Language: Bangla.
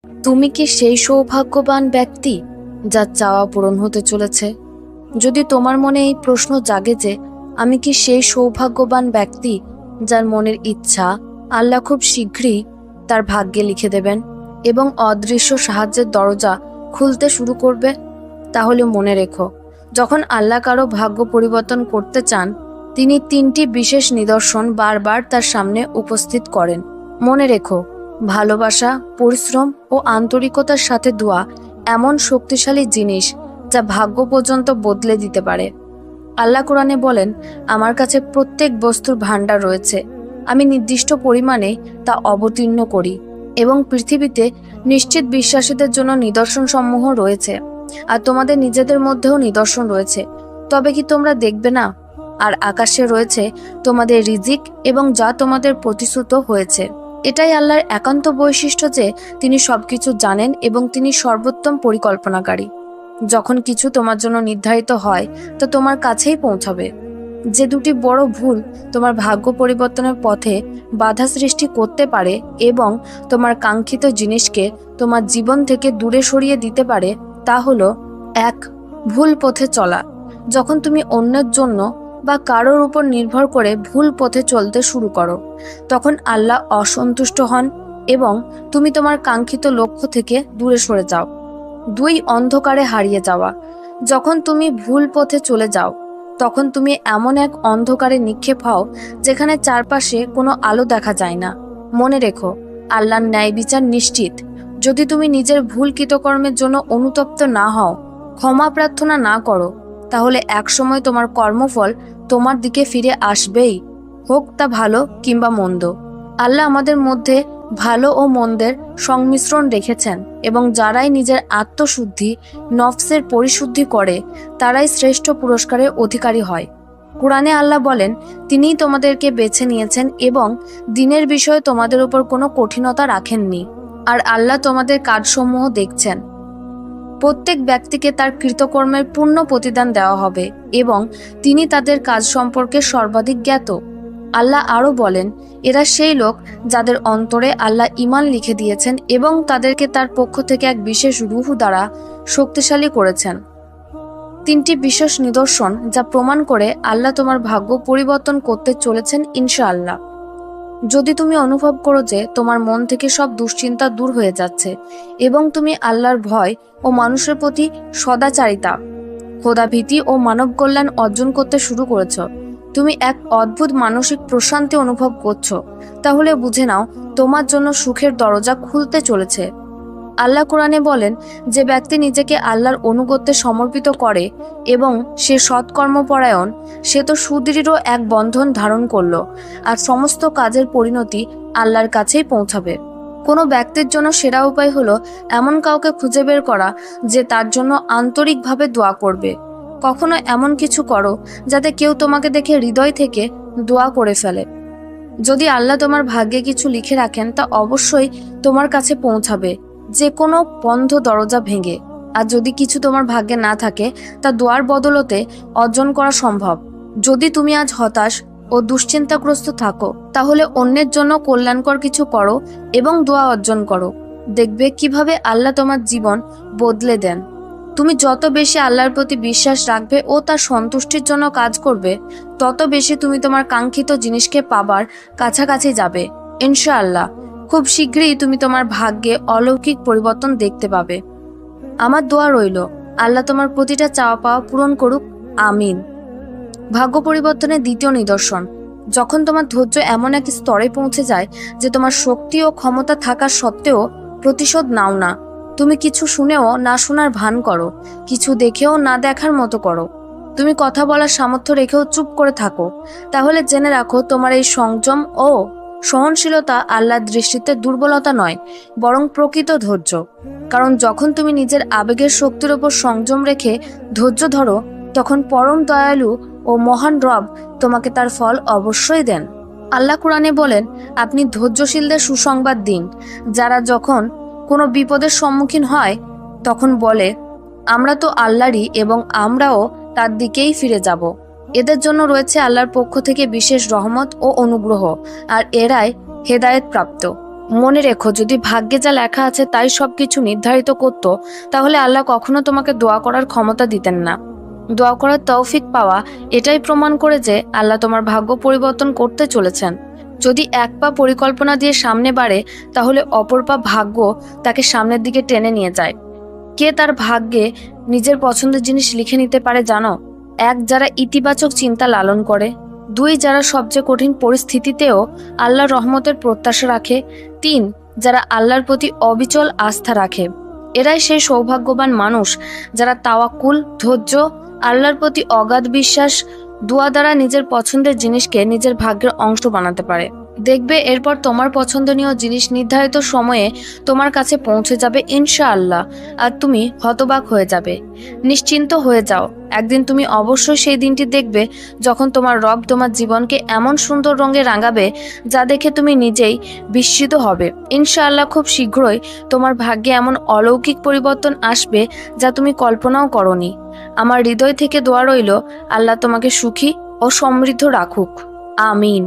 তুমি কি সেই সৌভাগ্যবান ব্যক্তি যার চাওয়া পূরণ হতে চলেছে? যদি তোমার মনে এই প্রশ্ন জাগে যে আমি কি সেই সৌভাগ্যবান ব্যক্তি যার মনের ইচ্ছা আল্লাহ খুব শীঘ্রই তার ভাগ্যে লিখে দেবেন এবং অদৃশ্য সাহায্যের দরজা খুলতে শুরু করবে, তাহলে মনে রেখো, যখন আল্লাহ কারো ভাগ্য পরিবর্তন করতে চান, তিনি তিনটি বিশেষ নিদর্শন বারবার তার সামনে উপস্থিত করেন। মনে রেখো, ভালোবাসা, পরিশ্রম ও আন্তরিকতার সাথে দোয়া এমন শক্তিশালী জিনিস যা ভাগ্য পর্যন্ত বদলে দিতে পারে। আল্লাহ কোরআনে বলেন, আমার কাছে প্রত্যেক বস্তুর ভাণ্ডার রয়েছে, আমি নির্দিষ্ট পরিমাণে তা অবতীর্ণ করি এবং পৃথিবীতে নিশ্চিত বিশ্বাসীদের জন্য নিদর্শন সমূহ রয়েছে, আর তোমাদের নিজেদের মধ্যেও নিদর্শন রয়েছে, তবে কি তোমরা দেখবে না? আর আকাশে রয়েছে তোমাদের রিজিক এবং যা তোমাদের প্রতিশ্রুত হয়েছে। এটাই আল্লাহর একান্ত বৈশিষ্ট্য যে তিনি সবকিছু জানেন এবং তিনি সর্বোত্তম পরিকল্পনাকারী। যখন কিছু তোমার জন্য নির্ধারিত হয় তো তোমার কাছেই পৌঁছাবে। যে দুটি বড় ভুল তোমার ভাগ্য পরিবর্তনের পথে বাধা সৃষ্টি করতে পারে এবং তোমার কাঙ্ক্ষিত জিনিসকে তোমার জীবন থেকে দূরে সরিয়ে দিতে পারে, তা হলো 1. ভুল পথে চলা। যখন তুমি অন্যের জন্য বা কারোর উপর নির্ভর করে ভুল পথে চলতে শুরু করো, তখন আল্লাহ অসন্তুষ্ট হন এবং তুমি তোমার কাঙ্ক্ষিত লক্ষ্য থেকে দূরে সরে যাও। 2. অন্ধকারে হারিয়ে যাওয়া। যখন তুমি ভুল পথে চলে যাও, তখন তুমি এমন এক অন্ধকারে নিক্ষেপ হও যেখানে চারপাশে কোনো আলো দেখা যায় না। মনে রেখো, আল্লাহর ন্যায় বিচার নিশ্চিত। যদি তুমি নিজের ভুল কৃতকর্মের জন্য অনুতপ্ত না হও, ক্ষমা প্রার্থনা না করো, তাহলে একসময় তোমার কর্মফল তোমার দিকে ফিরে আসবেই, হোক তা ভালো কিংবা মন্দ। আল্লাহ আমাদের মধ্যে ভালো ও মন্দের সংমিশ্রণ রেখেছেন এবং যারাই নিজের আত্মশুদ্ধি, নফসের পরিশুদ্ধি করে, তারাই শ্রেষ্ঠ পুরস্কারের অধিকারী হয়। কুরআনে আল্লাহ বলেন, তিনিই তোমাদেরকে বেছে নিয়েছেন এবং দিনের বিষয়ে তোমাদের উপর কোনো কঠিনতা রাখেননি, আর আল্লাহ তোমাদের কাজসমূহ দেখছেন। প্রত্যেক ব্যক্তিকে তার কৃতকর্মের পূর্ণ প্রতিদান দেওয়া হবে এবং তিনি তাদের কাজ সম্পর্কে সর্বাধিক জ্ঞাত। আল্লাহ আরও বলেন, এরা সেই লোক যাদের অন্তরে আল্লাহ ঈমান লিখে দিয়েছেন এবং তাদেরকে তার পক্ষ থেকে এক বিশেষ রূহ দ্বারা শক্তিশালী করেছেন। 3টি বিশেষ নিদর্শন যা প্রমাণ করে আল্লাহ তোমার ভাগ্য পরিবর্তন করতে চলেছেন ইনশাআল্লাহ। যদি তুমি অনুভব করো যে তোমার মন থেকে সব দুশ্চিন্তা দূর হয়ে যাচ্ছে এবং তুমি আল্লাহর ভয় ও মানুষের প্রতি সদাচারিতা, খোদাভীতি ও মানব কল্যাণ অর্জন করতে শুরু করেছ, তুমি এক অদ্ভুত মানসিক প্রশান্তি অনুভব করছো, তাহলে বুঝে নাও তোমার জন্য সুখের দরজা খুলতে চলেছে। আল্লাহ কোরআনে বলেন, যে ব্যক্তি নিজেকে আল্লাহর অনুগত্যে সমর্পিত করে এবং সে সৎকর্মপরায়ণ, সে তো সুদৃঢ় এক বন্ধন ধারণ করলো, আর সমস্ত কাজের পরিণতি আল্লাহর কাছেই পৌঁছাবে। কোনো ব্যক্তির জন্য সেরা উপায় হলো এমন কাউকে খুঁজে বের করা যে তার জন্য আন্তরিকভাবে দোয়া করবে। কখনো এমন কিছু করো যাতে কেউ তোমাকে দেখে হৃদয় থেকে দোয়া করে ফেলে। যদি আল্লাহ তোমার ভাগ্যে কিছু লিখে রাখেন, তা অবশ্যই তোমার কাছে পৌঁছাবে, যে কোনো বন্ধ দরজা ভেঙে। আর যদি কিছু তোমার ভাগ্যে না থাকে, তা দোয়ার বদলতে অর্জন করা সম্ভব। যদি তুমি আজ হতাশ ও দুশ্চিন্তাগ্রস্ত থাকো, তাহলে অন্যের জন্য কল্যাণকর কিছু করো এবং দোয়া অর্জন করো। দেখবে কিভাবে আল্লাহ তোমার জীবন বদলে দেন। তুমি যত বেশি আল্লাহর প্রতি বিশ্বাস রাখবে ও তার সন্তুষ্টির জন্য কাজ করবে, তত বেশি তুমি তোমার কাঙ্ক্ষিত জিনিসকে পাবার কাছাকাছি যাবে ইনশাআল্লাহ। খুব শীঘ্রই তুমি তোমার ভাগ্যে অলৌকিক পরিবর্তন দেখতে পাবে। আমার দোয়া রইল, আল্লাহ তোমার প্রতিটা চাওয়া পাওয়া পূরণ করুক, আমিন। ভাগ্য পরিবর্তনের 2য় নিদর্শন। যখন তোমার ধৈর্য এমন এক স্তরে পৌঁছে যায় যে তোমার শক্তি ও ক্ষমতা থাকা সত্ত্বেও প্রতিশোধ নাও না। তুমি কিছু শুনেও না শোনার ভান করো, কিছু দেখেও না দেখার মতো করো, তুমি কথা বলার সামর্থ্য রেখেও চুপ করে থাকো, তাহলে জেনে রাখো তোমার এই সংযম ও সহনশীলতা আল্লাহর দৃষ্টিতে দুর্বলতা নয়, বরং প্রকৃত ধৈর্য। কারণ যখন তুমি নিজের আবেগের শক্তির ওপর সংযম রেখে ধৈর্য ধরো, তখন পরম দয়ালু ও মহান রব তোমাকে তার ফল অবশ্যই দেন। আল্লাহ কুরআনে বলেন, আপনি ধৈর্যশীলদের সুসংবাদ দিন, যারা যখন কোনো বিপদের সম্মুখীন হয় তখন বলে, আমরা তো আল্লাহরই এবং আমরাও তার দিকেই ফিরে যাব। এদের জন্য রয়েছে আল্লাহর পক্ষ থেকে বিশেষ রহমত ও অনুগ্রহ, আর এরাই হেদায়েত প্রাপ্ত। মনে রেখো, যদি ভাগ্যে যা লেখা আছে তাই সবকিছু নির্ধারিত করতো, তাহলে আল্লাহ কখনো তোমাকে দোয়া করার ক্ষমতা দিতেন না। দোয়া করার তৌফিক পাওয়া এটাই প্রমাণ করে যে আল্লাহ তোমার ভাগ্য পরিবর্তন করতে চলেছেন। যদি এক পা পরিকল্পনা দিয়ে সামনে বাড়ে, তাহলে অপর পা ভাগ্য তাকে সামনের দিকে টেনে নিয়ে যায়। কে তার ভাগ্যে নিজের পছন্দের জিনিস লিখে নিতে পারে জানো? এক, যারা ইতিবাচক চিন্তা লালন করে। দুই, যারা সবচেয়ে কঠিন পরিস্থিতিতেও আল্লাহর রহমতের প্রত্যাশা রাখে। তিন, যারা আল্লাহর প্রতি অবিচল আস্থা রাখে। এরাই সেই সৌভাগ্যবান মানুষ যারা তাওয়াক্কুল, ধৈর্য, আল্লাহর প্রতি অগাধ বিশ্বাস, দোয়া দ্বারা নিজের পছন্দের জিনিসকে নিজের ভাগ্যের অংশ বানাতে পারে। দেখবে এরপর তোমার পছন্দনীয় জিনিস নির্ধারিত সময়ে তোমার কাছে পৌঁছে যাবে ইনশাআল্লাহ, আর তুমি হতবাক হয়ে যাবে। নিশ্চিন্ত হয়ে যাও, একদিন তুমি অবশ্যই সেই দিনটি দেখবে যখন তোমার রব তোমার জীবনকে এমন সুন্দর রঙে রাঙাবে যা দেখে তুমি নিজেই বিস্মিত হবে। ইনশাআল্লাহ খুব শীঘ্রই তোমার ভাগ্যে এমন অলৌকিক পরিবর্তন আসবে যা তুমি কল্পনাও করনি। আমার হৃদয় থেকে দোয়া রইল, আল্লাহ তোমাকে সুখী ও সমৃদ্ধ রাখুক। আমিন।